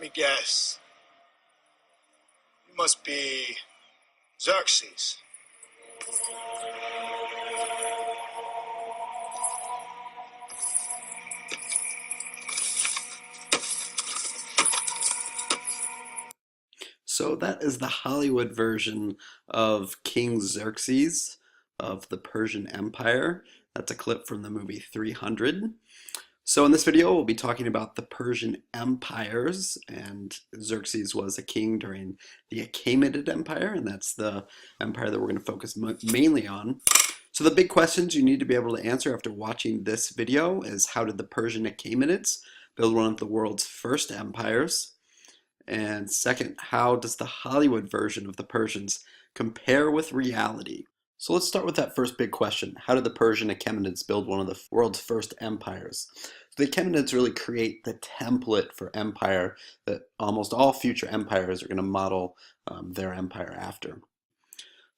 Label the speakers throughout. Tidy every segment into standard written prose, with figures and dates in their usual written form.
Speaker 1: me guess. You must be Xerxes.
Speaker 2: So that is the Hollywood version of King Xerxes of the Persian Empire. That's a clip from the movie 300. So in this video, we'll be talking about the Persian Empires, and Xerxes was a king during the Achaemenid Empire, and that's the empire that we're going to focus mainly on. So the big questions you need to be able to answer after watching this video is, how did the Persian Achaemenids build one of the world's first empires? And second, how does the Hollywood version of the Persians compare with reality? So let's start with that first big question. How did the Persian Achaemenids build one of the world's first empires? So the Achaemenids really create the template for empire that almost all future empires are going to model their empire after.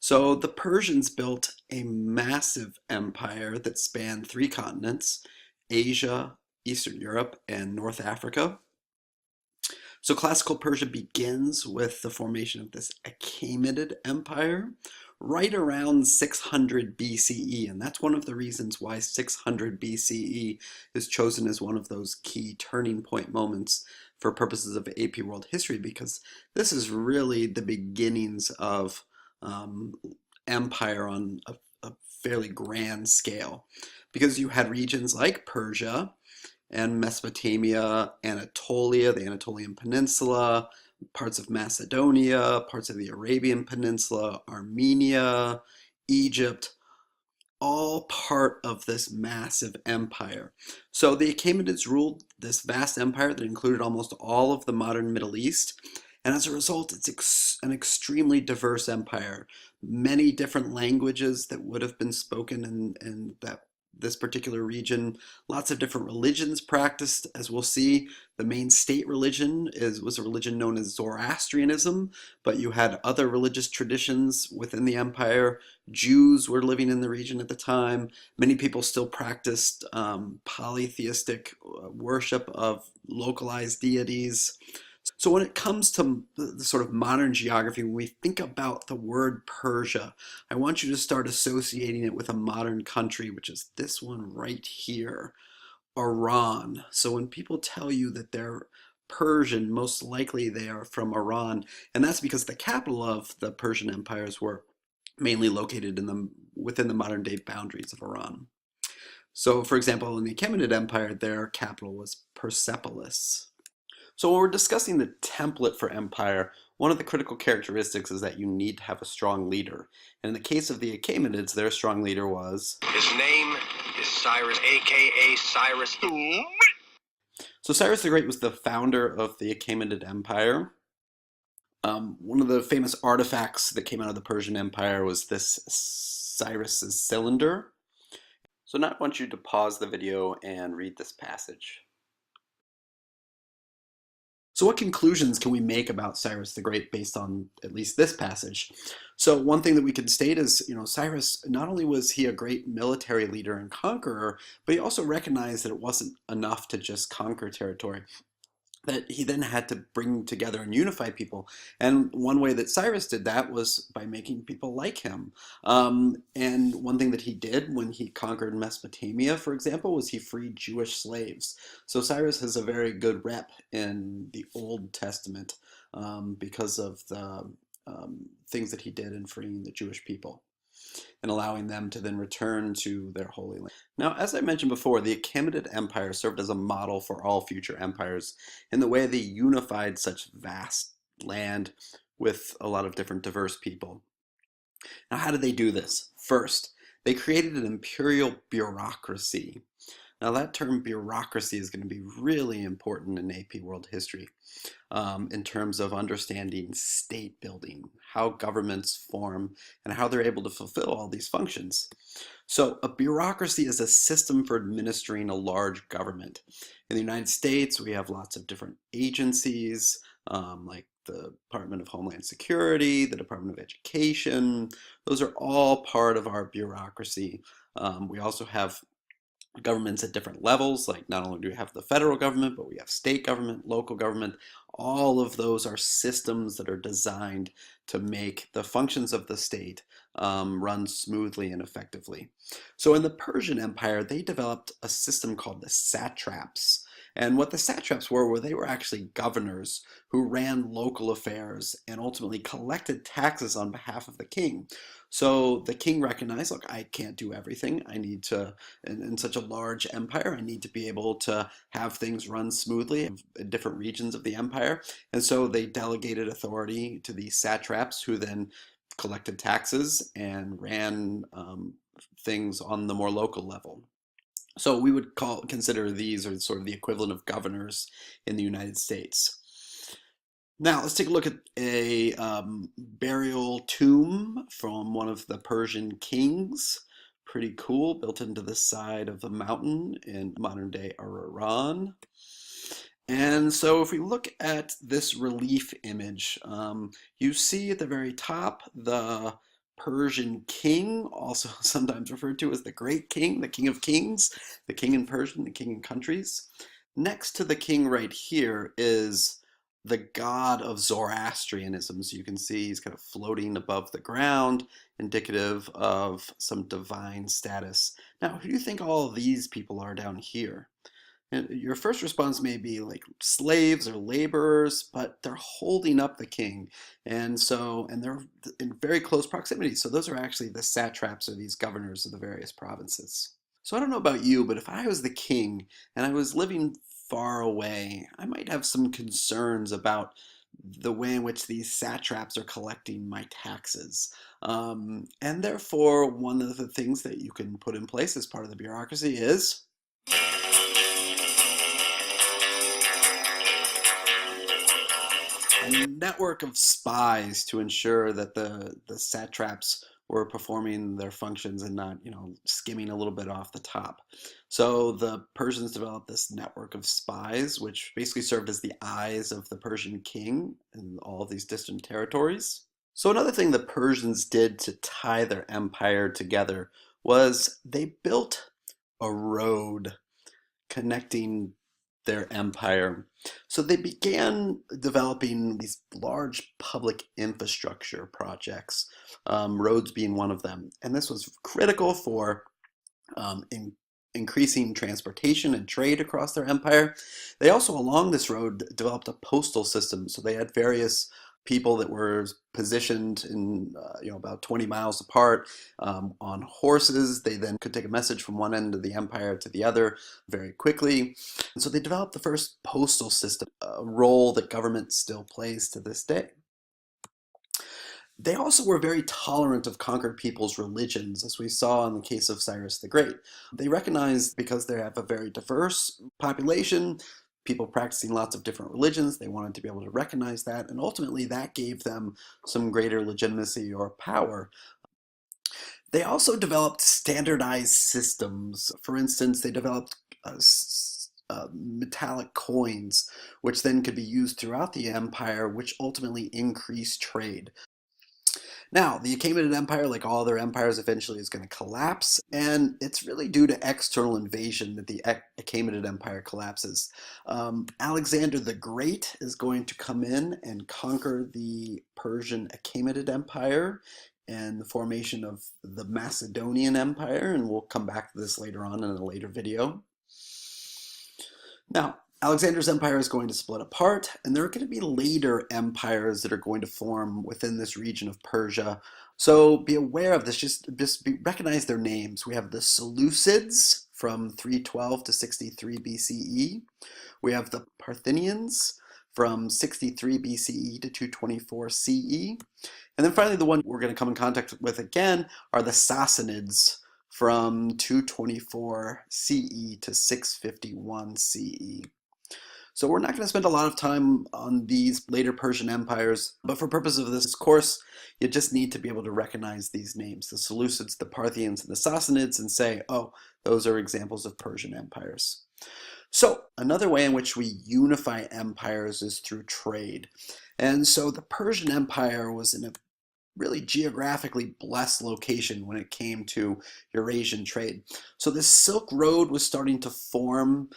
Speaker 2: So the Persians built a massive empire that spanned 3 continents: Asia, Eastern Europe, and North Africa. So classical Persia begins with the formation of this Achaemenid Empire right around 600 BCE, and that's one of the reasons why 600 BCE is chosen as one of those key turning point moments for purposes of AP World History, because this is really the beginnings of empire on a fairly grand scale, because you had regions like Persia and Mesopotamia, Anatolia, the Anatolian Peninsula, parts of Macedonia, parts of the Arabian Peninsula, Armenia, Egypt, all part of this massive empire. So the Achaemenids ruled this vast empire that included almost all of the modern Middle East, and as a result, it's an extremely diverse empire. Many different languages that would have been spoken in this particular region, lots of different religions practiced. As we'll see, the main state religion was a religion known as Zoroastrianism, but you had other religious traditions within the empire. Jews were living in the region at the time. Many people still practiced polytheistic worship of localized deities. So when it comes to the sort of modern geography, when we think about the word Persia, I want you to start associating it with a modern country, which is this one right here, Iran. So when people tell you that they're Persian, most likely they are from Iran, and that's because the capital of the Persian empires were mainly located within the modern day boundaries of Iran. So for example, in the Achaemenid Empire, their capital was Persepolis. So when we're discussing the template for empire, one of the critical characteristics is that you need to have a strong leader. And in the case of the Achaemenids, their strong leader was...
Speaker 3: His name is Cyrus, aka Cyrus.
Speaker 2: So Cyrus the Great was the founder of the Achaemenid Empire. One of the famous artifacts that came out of the Persian Empire was this Cyrus's cylinder. So now I want you to pause the video and read this passage. So what conclusions can we make about Cyrus the Great based on at least this passage? So one thing that we can state is, Cyrus, not only was he a great military leader and conqueror, but he also recognized that it wasn't enough to just conquer territory, that he then had to bring together and unify people. And one way that Cyrus did that was by making people like him. And one thing that he did when he conquered Mesopotamia, for example, was he freed Jewish slaves. So Cyrus has a very good rep in the Old Testament because of the things that he did in freeing the Jewish people and allowing them to then return to their holy land. Now, as I mentioned before, the Achaemenid Empire served as a model for all future empires in the way they unified such vast land with a lot of different diverse people. Now, how did they do this? First, they created an imperial bureaucracy. Now, that term bureaucracy is going to be really important in AP World History in terms of understanding state building, how governments form, and how they're able to fulfill all these functions. So a bureaucracy is a system for administering a large government. In the United States, we have lots of different agencies, like the Department of Homeland Security, the Department of Education. Those are all part of our bureaucracy. We also have governments at different levels. Like, not only do we have the federal government, but we have state government, local government. All of those are systems that are designed to make the functions of the state run smoothly and effectively. So in the Persian Empire, they developed a system called the satraps. And what the satraps were they were actually governors who ran local affairs and ultimately collected taxes on behalf of the king. So the king recognized, look, I can't do everything. I need to, in such a large empire, I need to be able to have things run smoothly in different regions of the empire. And so they delegated authority to these satraps, who then collected taxes and ran things on the more local level. So we would consider these are sort of the equivalent of governors in the United States. Now let's take a look at a burial tomb from one of the Persian kings. Pretty cool, built into the side of a mountain in modern-day Iran. And so if we look at this relief image, you see at the very top the Persian king, also sometimes referred to as the Great King, the King of Kings, the king in Persian, the king in countries. Next to the king right here is the god of Zoroastrianism. So you can see he's kind of floating above the ground, indicative of some divine status. Now, who do you think all of these people are down here? And your first response may be like slaves or laborers, but they're holding up the king. And they're in very close proximity. So those are actually the satraps, or these governors of the various provinces. So I don't know about you, but if I was the king and I was living far away, I might have some concerns about the way in which these satraps are collecting my taxes. And therefore, one of the things that you can put in place as part of the bureaucracy is a network of spies to ensure that the satraps were performing their functions and not, skimming a little bit off the top. So the Persians developed this network of spies, which basically served as the eyes of the Persian king in all of these distant territories. So another thing the Persians did to tie their empire together was they built a road connecting their empire. So they began developing these large public infrastructure projects, roads being one of them. And this was critical for increasing transportation and trade across their empire. They also, along this road, developed a postal system. So they had various people that were positioned in about 20 miles apart on horses. They then could take a message from one end of the empire to the other very quickly. And so they developed the first postal system, a role that government still plays to this day. They also were very tolerant of conquered people's religions, as we saw in the case of Cyrus the Great. They recognized, because they have a very diverse population, people practicing lots of different religions, they wanted to be able to recognize that, and ultimately that gave them some greater legitimacy or power. They also developed standardized systems. For instance, they developed metallic coins, which then could be used throughout the empire, which ultimately increased trade. Now, the Achaemenid Empire, like all other empires, eventually is going to collapse, and it's really due to external invasion that the Achaemenid Empire collapses. Alexander the Great is going to come in and conquer the Persian Achaemenid Empire and the formation of the Macedonian Empire, and we'll come back to this later on in a later video. Now, Alexander's empire is going to split apart, and there are going to be later empires that are going to form within this region of Persia. So be aware of this, just recognize their names. We have the Seleucids from 312 to 63 BCE. We have the Parthians from 63 BCE to 224 CE. And then finally, the one we're going to come in contact with again are the Sassanids from 224 CE to 651 CE. So we're not going to spend a lot of time on these later Persian empires, but for purposes of this course, you just need to be able to recognize these names, the Seleucids, the Parthians, and the Sassanids, and say, oh, those are examples of Persian empires. So another way in which we unify empires is through trade. And so the Persian Empire was in a really geographically blessed location when it came to Eurasian trade. So this Silk Road was starting to form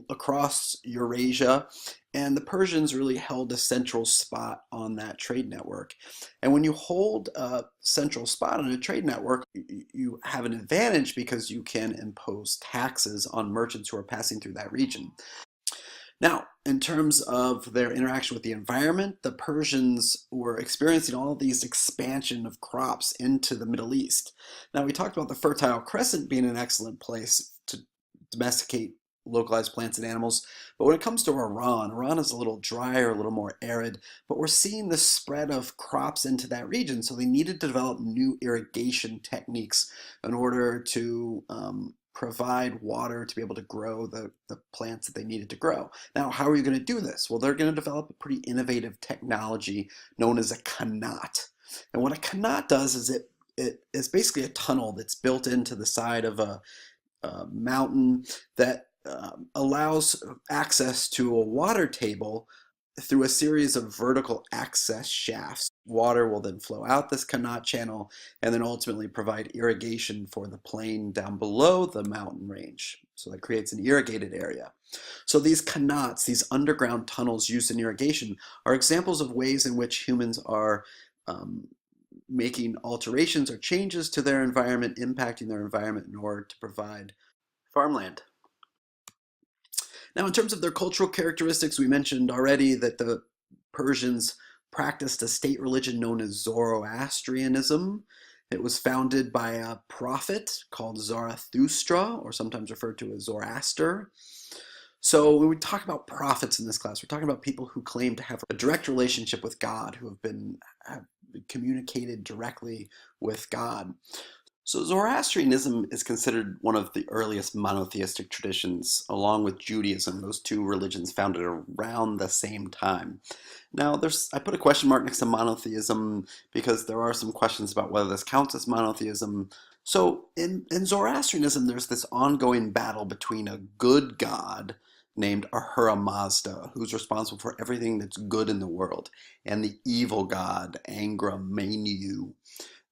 Speaker 2: across Eurasia, and the Persians really held a central spot on that trade network. And when you hold a central spot on a trade network, you have an advantage because you can impose taxes on merchants who are passing through that region. Now, in terms of their interaction with the environment, the Persians were experiencing all of these expansion of crops into the Middle East. Now, we talked about the Fertile Crescent being an excellent place to domesticate localized plants and animals, but when it comes to Iran is a little drier, a little more arid, but we're seeing the spread of crops into that region, so they needed to develop new irrigation techniques in order to provide water to be able to grow the plants that they needed to grow. Now, how are you going to do this? Well, they're going to develop a pretty innovative technology known as a qanat. And what a qanat does is it is basically a tunnel that's built into the side of a mountain that allows access to a water table through a series of vertical access shafts. Water will then flow out this qanat channel and then ultimately provide irrigation for the plain down below the mountain range. So that creates an irrigated area. So these qanats, these underground tunnels used in irrigation, are examples of ways in which humans are making alterations or changes to their environment, impacting their environment in order to provide farmland. Now, in terms of their cultural characteristics, we mentioned already that the Persians practiced a state religion known as Zoroastrianism. It was founded by a prophet called Zarathustra, or sometimes referred to as Zoroaster. So when we talk about prophets in this class, we're talking about people who claim to have a direct relationship with God, who have communicated directly with God. So Zoroastrianism is considered one of the earliest monotheistic traditions, along with Judaism, those two religions founded around the same time. Now, I put a question mark next to monotheism because there are some questions about whether this counts as monotheism. So in Zoroastrianism, there's this ongoing battle between a good god named Ahura Mazda, who's responsible for everything that's good in the world, and the evil god Angra Mainyu.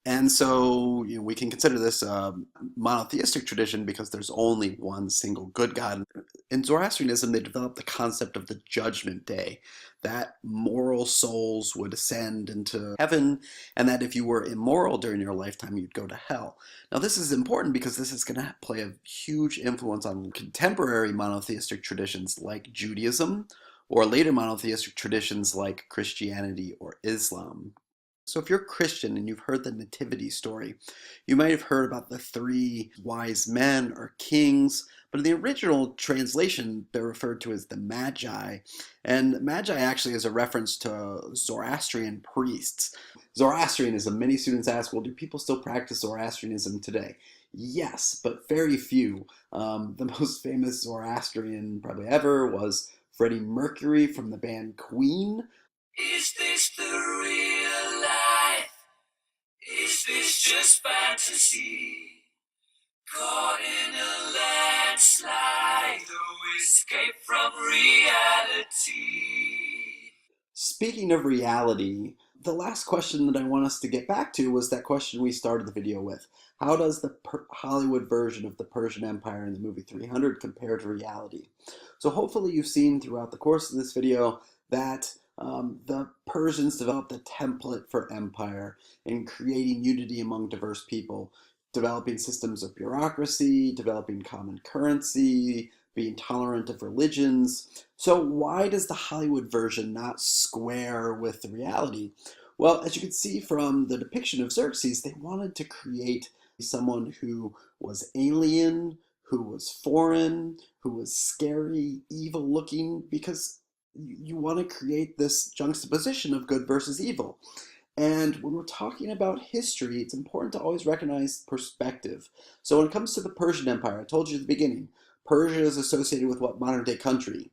Speaker 2: And so we can consider this a monotheistic tradition because there's only one single good God. In Zoroastrianism, they developed the concept of the judgment day, that moral souls would ascend into heaven, and that if you were immoral during your lifetime, you'd go to hell. Now, this is important because this is going to play a huge influence on contemporary monotheistic traditions like Judaism, or later monotheistic traditions like Christianity or Islam. So if you're Christian and you've heard the nativity story, you might have heard about the three wise men or kings, but in the original translation, they're referred to as the Magi. And Magi actually is a reference to Zoroastrian priests. Zoroastrianism, many students ask, well, do people still practice Zoroastrianism today? Yes, but very few. The most famous Zoroastrian probably ever was Freddie Mercury from the band Queen.
Speaker 4: Is this the real life? Is this just fantasy? Caught in a landslide, no escape from reality.
Speaker 2: Speaking of reality, the last question that I want us to get back to was that question we started the video with. How does the Hollywood version of the Persian Empire in the movie 300 compare to reality? So hopefully you've seen throughout the course of this video that the Persians developed a template for empire in creating unity among diverse people, developing systems of bureaucracy, developing common currency, being tolerant of religions. So why does the Hollywood version not square with the reality? Well, as you can see from the depiction of Xerxes, they wanted to create someone who was alien, who was foreign, who was scary, evil looking, because you want to create this juxtaposition of good versus evil. And when we're talking about history, it's important to always recognize perspective. So when it comes to the Persian Empire, I told you at the beginning, Persia is associated with what modern day country?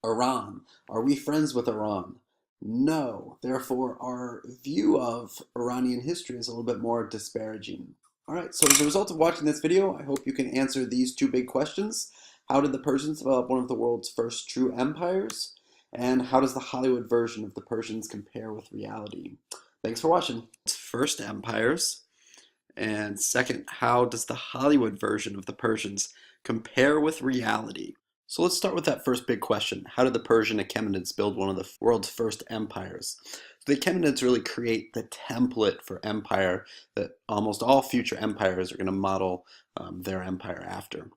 Speaker 2: Iran. Are we friends with Iran? No. Therefore, our view of Iranian history is a little bit more disparaging. All right, so as a result of watching this video, I hope you can answer these two big questions. How did the Persians develop one of the world's first true empires? And how does the Hollywood version of the Persians compare with reality? Thanks for watching. First, empires. And second, how does the Hollywood version of the Persians compare with reality? So let's start with that first big question. How did the Persian Achaemenids build one of the world's first empires? So the Achaemenids really create the template for empire that almost all future empires are going to model their empire after.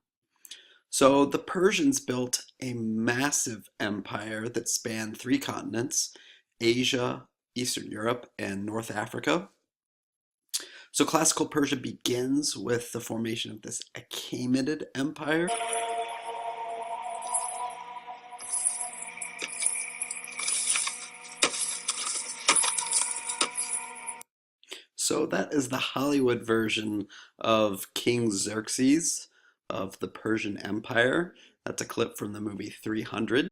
Speaker 2: So the Persians built a massive empire that spanned 3 continents, Asia, Eastern Europe, and North Africa. So classical Persia begins with the formation of this Achaemenid Empire. So that is the Hollywood version of King Xerxes of the Persian Empire. That's a clip from the movie 300.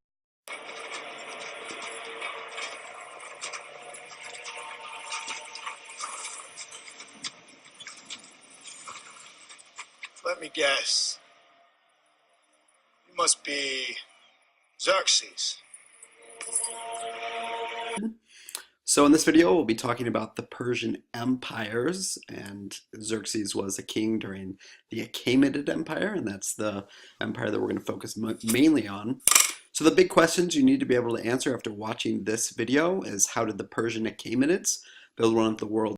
Speaker 1: Let me guess. You must be Xerxes.
Speaker 2: So in this video, we'll be talking about the Persian empires, and Xerxes was a king during the Achaemenid Empire, and that's the empire that we're going to focus mainly on. So the big questions you need to be able to answer after watching this video is, how did the Persian Achaemenids build one of the world's